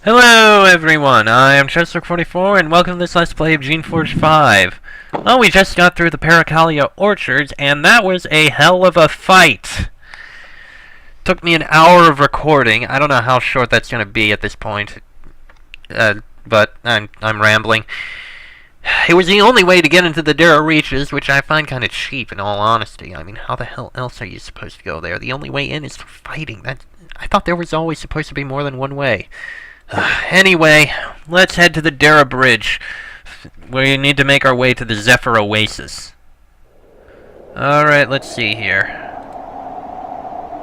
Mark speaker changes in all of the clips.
Speaker 1: Hello everyone, I am Chester44 and welcome to this Let's Play of Geneforge 5. Well, we just got through the Paracalia Orchards and that was a hell of a fight. Took me an hour of recording. I don't know how short that's going to be at this point. But I'm rambling. It was the only way to get into the Dera Reaches, which I find kind of cheap in all honesty. I mean, how the hell else are you supposed to go there? The only way in is for fighting. I thought there was always supposed to be more than one way. Anyway, let's head to the Dera Bridge. We need to make our way to the Zephyr Oasis. Alright, let's see here.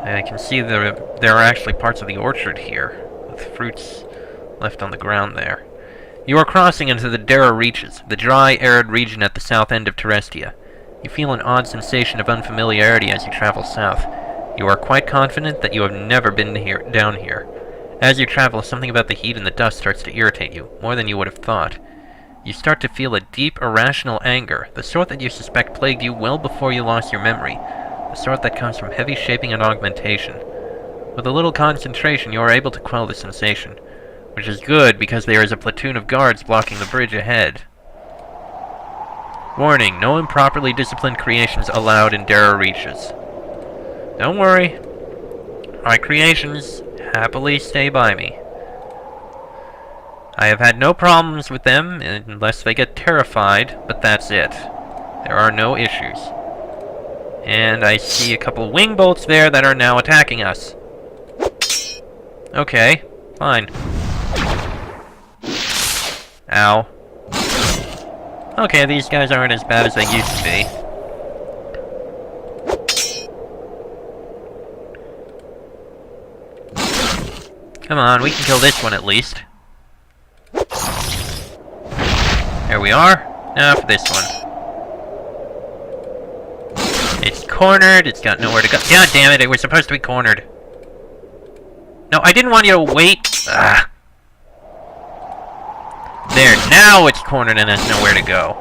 Speaker 1: I can see there are actually parts of the orchard here, with fruits left on the ground there. You are crossing into the Dera Reaches, the dry, arid region at the south end of Terestia. You feel an odd sensation of unfamiliarity as you travel south. You are quite confident that you have never been down here. As you travel, something about the heat and the dust starts to irritate you, more than you would have thought. You start to feel a deep, irrational anger, the sort that you suspect plagued you well before you lost your memory, the sort that comes from heavy shaping and augmentation. With a little concentration, you are able to quell the sensation, which is good because there is a platoon of guards blocking the bridge ahead. Warning, no improperly disciplined creations allowed in Dera Reaches. Don't worry. My creations happily stay by me. I have had no problems with them unless they get terrified, but that's it. There are no issues. And I see a couple wing bolts there that are now attacking us. Okay, fine. Ow. Okay, these guys aren't as bad as they used to be. Come on, we can kill this one at least. There we are. Now for this one. It's cornered, it's got nowhere to go. God damn it, it was supposed to be cornered. No, I didn't want you to wait. Ah. There, now it's cornered and has nowhere to go.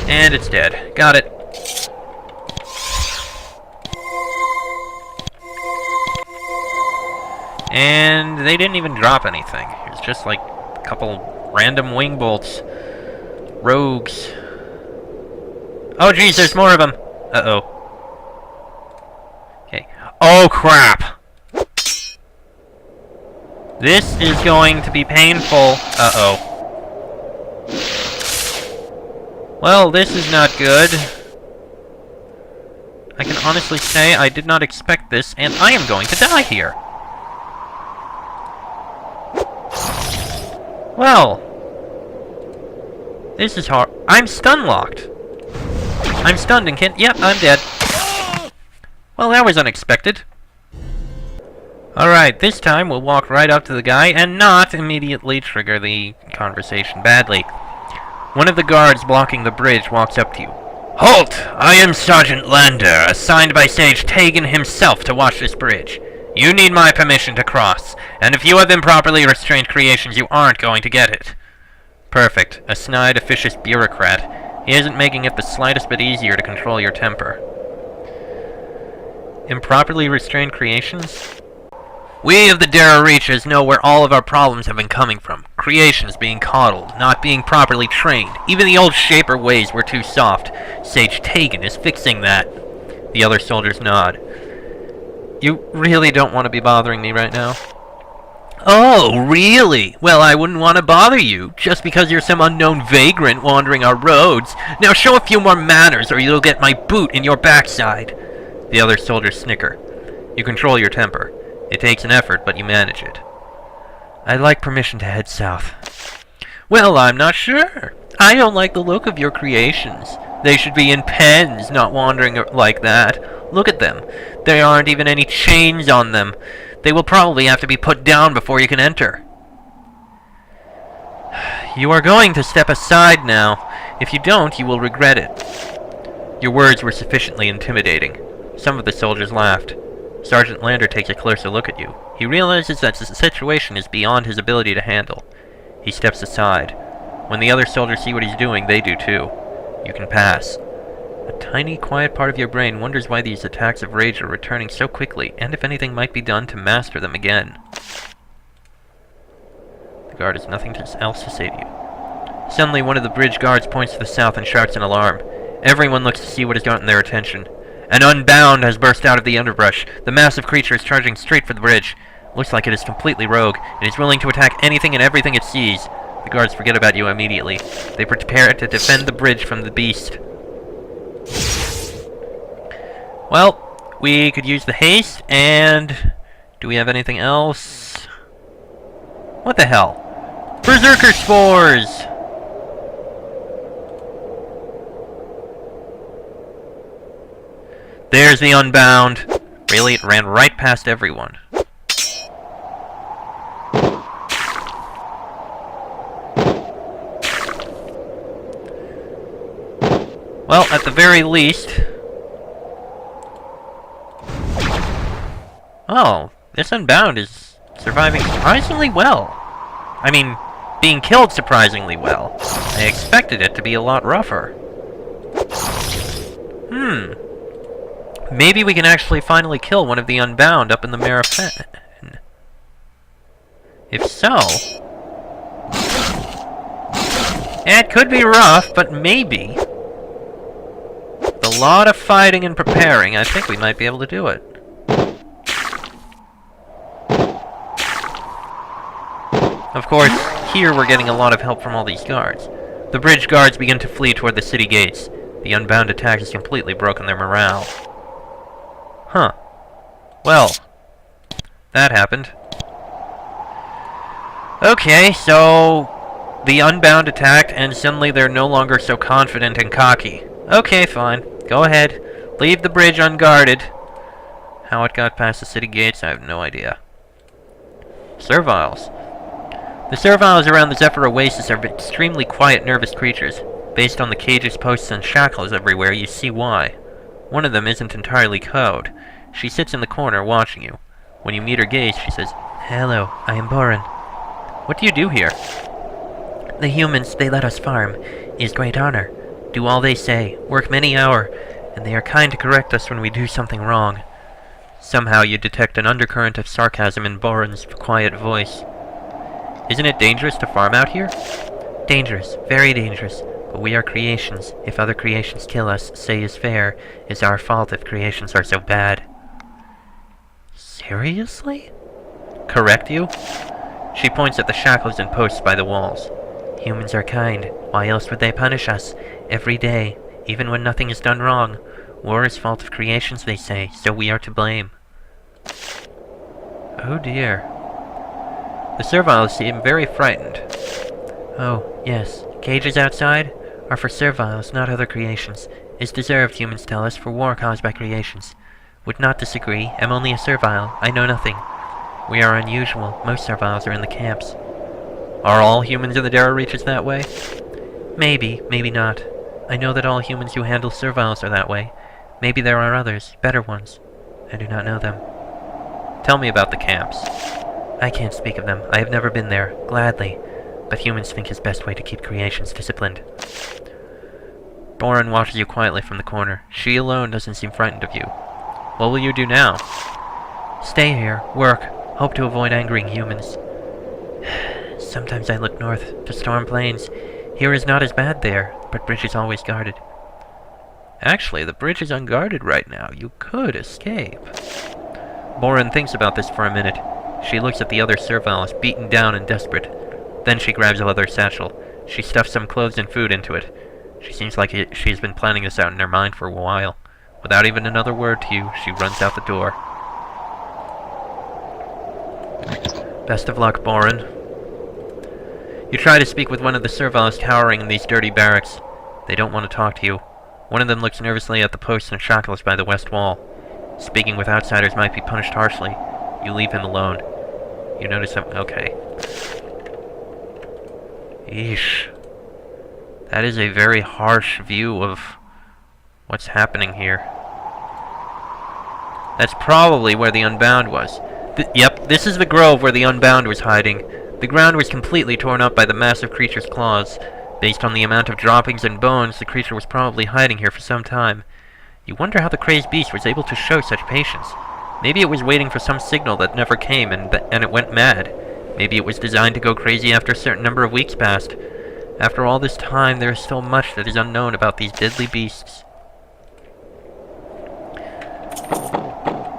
Speaker 1: And it's dead. Got it. And they didn't even drop anything. It's just like a couple random wing bolts. Rogues. Oh geez, there's more of them. Uh-oh. Okay. Oh crap! This is going to be painful. Uh-oh. Well, this is not good. I can honestly say I did not expect this, and I am going to die here. Well, this is hard. I'm stun-locked. I'm stunned and can't... Yep, I'm dead. Well, that was unexpected. Alright, this time we'll walk right up to the guy and not immediately trigger the conversation badly. One of the guards blocking the bridge walks up to you. Halt! I am Sergeant Lander, assigned by Sage Tegan himself to watch this bridge. You need my permission to cross, and if you have improperly restrained creations, you aren't going to get it. Perfect. A snide, officious bureaucrat. He isn't making it the slightest bit easier to control your temper. Improperly restrained creations? We of the Dera Reaches know where all of our problems have been coming from. Creations being coddled, not being properly trained. Even the old Shaper ways were too soft. Sage Tegan is fixing that. The other soldiers nod. You really don't want to be bothering me right now? Oh, really? Well, I wouldn't want to bother you, just because you're some unknown vagrant wandering our roads. Now show a few more manners, or you'll get my boot in your backside. The other soldiers snicker. You control your temper. It takes an effort, but you manage it. I'd like permission to head south. Well, I'm not sure. I don't like the look of your creations. They should be in pens, not wandering like that. Look at them. There aren't even any chains on them. They will probably have to be put down before you can enter. You are going to step aside now. If you don't, you will regret it. Your words were sufficiently intimidating. Some of the soldiers laughed. Sergeant Lander takes a closer look at you. He realizes that the situation is beyond his ability to handle. He steps aside. When the other soldiers see what he's doing, they do too. You can pass. A tiny, quiet part of your brain wonders why these attacks of rage are returning so quickly, and if anything might be done to master them again. The guard has nothing else to say to you. Suddenly, one of the bridge guards points to the south and shouts in alarm. Everyone looks to see what has gotten their attention. An Unbound has burst out of the underbrush. The massive creature is charging straight for the bridge. Looks like it is completely rogue. It is willing to attack anything and everything it sees. The guards forget about you immediately. They prepare to defend the bridge from the beast. Well, we could use the haste, and... do we have anything else? What the hell? Berserker Spores! There's the Unbound. Really, it ran right past everyone. Well, at the very least... oh, this Unbound is surviving surprisingly well. I mean, being killed surprisingly well. I expected it to be a lot rougher. Maybe we can actually finally kill one of the Unbound up in the Marafen. If so... it could be rough, but maybe... with a lot of fighting and preparing, I think we might be able to do it. Of course, here we're getting a lot of help from all these guards. The bridge guards begin to flee toward the city gates. The Unbound attack has completely broken their morale. Huh. Well, that happened. Okay, so the Unbound attacked, and suddenly they're no longer so confident and cocky. Okay, fine. Go ahead. Leave the bridge unguarded. How it got past the city gates, I have no idea. Serviles. The serviles around the Zephyr Oasis are extremely quiet, nervous creatures. Based on the cages, posts, and shackles everywhere, you see why. One of them isn't entirely cowed. She sits in the corner, watching you. When you meet her gaze, she says, "Hello, I am Boren. What do you do here?" "The humans, they let us farm. Is great honor. Do all they say, work many hour, and they are kind to correct us when we do something wrong." Somehow you detect an undercurrent of sarcasm in Boren's quiet voice. "Isn't it dangerous to farm out here?" "Dangerous, very dangerous. But we are creations. If other creations kill us, say is fair. It's our fault if creations are so bad." Seriously? Correct you? She points at the shackles and posts by the walls. "Humans are kind. Why else would they punish us? Every day, even when nothing is done wrong. War is fault of creations, they say, so we are to blame." Oh dear. The serviles seem very frightened. "Oh, yes. Cages outside are for serviles, not other creations. Is deserved, humans tell us, for war caused by creations. Would not disagree. Am only a servile. I know nothing. We are unusual. Most serviles are in the camps." Are all humans in the Dera Reaches that way? Maybe, maybe not. I know that all humans who handle serviles are that way. Maybe there are others, better ones. I do not know them. Tell me about the camps. I can't speak of them. I have never been there. Gladly. But humans think it's best way to keep creations disciplined. Boren watches you quietly from the corner. She alone doesn't seem frightened of you. What will you do now? Stay here, work, hope to avoid angering humans. Sometimes I look north, to Storm Plains. Here is not as bad there, but bridge is always guarded. Actually, the bridge is unguarded right now. You could escape. Boren thinks about this for a minute. She looks at the other serviles, beaten down and desperate. Then she grabs a leather satchel. She stuffs some clothes and food into it. She seems like she's been planning this out in her mind for a while. Without even another word to you, she runs out the door. Best of luck, Boren. You try to speak with one of the serviles cowering in these dirty barracks. They don't want to talk to you. One of them looks nervously at the posts and shackles by the west wall. Speaking with outsiders might be punished harshly. You leave him alone. You notice him... okay. Eesh. That is a very harsh view of what's happening here. That's probably where the Unbound was. Yep, this is the grove where the Unbound was hiding. The ground was completely torn up by the massive creature's claws. Based on the amount of droppings and bones, the creature was probably hiding here for some time. You wonder how the crazed beast was able to show such patience. Maybe it was waiting for some signal that never came and it went mad. Maybe it was designed to go crazy after a certain number of weeks passed. After all this time, there is still much that is unknown about these deadly beasts.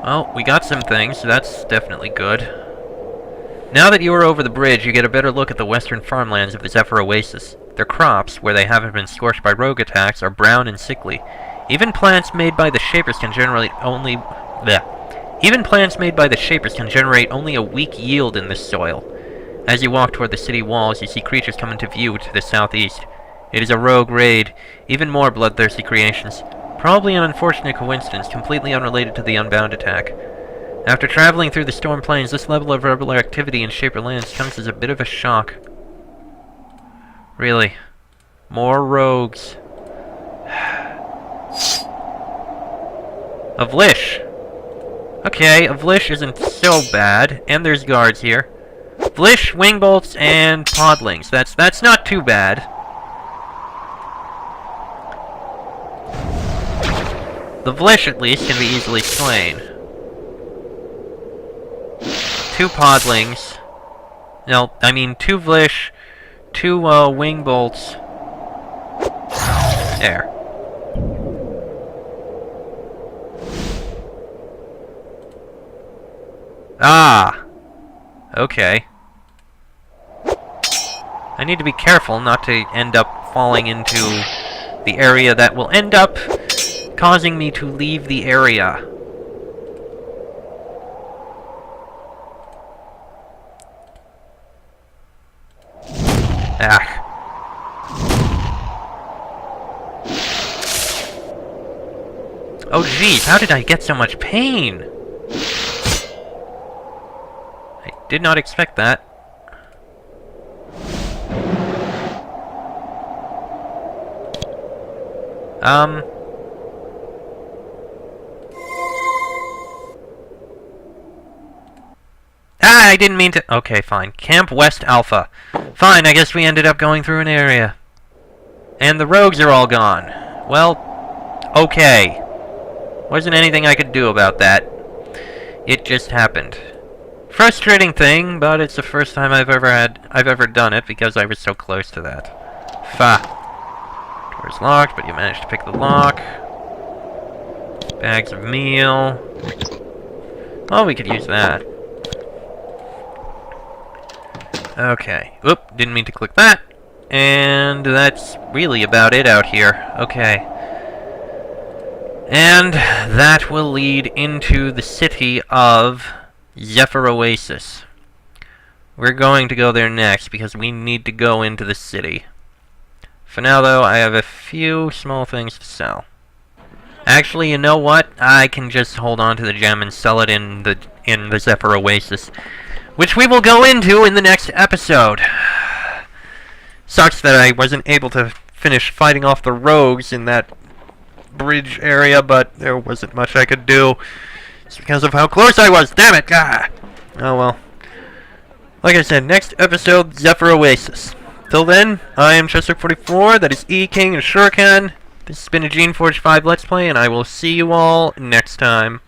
Speaker 1: Well, we got some things, so that's definitely good. Now that you are over the bridge, you get a better look at the western farmlands of the Zephyr Oasis. Their crops, where they haven't been scorched by rogue attacks, are brown and sickly. Even plants made by the Shapers can generate only a weak yield in this soil. As you walk toward the city walls, you see creatures come into view to the southeast. It is a rogue raid, even more bloodthirsty creations. Probably an unfortunate coincidence, completely unrelated to the Unbound attack. After traveling through the Storm Plains, this level of rebel activity in Shaper lands comes as a bit of a shock. Really. More rogues. A Vlish! Okay, a Vlish isn't so bad, and there's guards here. Vlish, Wingbolts, and Podlings. That's not too bad. The Vlish, at least, can be easily slain. 2 Podlings. No, I mean 2 Vlish, 2 Wingbolts. There. Ah! Okay. I need to be careful not to end up falling into the area that will end up causing me to leave the area. Ah. Oh jeez, how did I get so much pain? I did not expect that. Ah, I didn't mean to... Okay, fine. Camp West Alpha. Fine, I guess we ended up going through an area. And the rogues are all gone. Well, okay. Wasn't anything I could do about that. It just happened. Frustrating thing, but it's the first time I've ever done it because I was so close to that. Door's locked, but you managed to pick the lock. Bags of meal. Oh, we could use that. Okay. Oop, didn't mean to click that. And that's really about it out here. Okay. And that will lead into the city of Zephyr Oasis. We're going to go there next because we need to go into the city. For now, though, I have a few small things to sell. Actually, you know what? I can just hold on to the gem and sell it in the Zephyr Oasis, which we will go into in the next episode. Sucks that I wasn't able to finish fighting off the rogues in that bridge area, but there wasn't much I could do. It's because of how close I was. Damn it! Ah! Oh well. Like I said, next episode, Zephyr Oasis. Till then, I am Chester44, that is E-King and Shuriken. This has been a Geneforge 5 Let's Play, and I will see you all next time.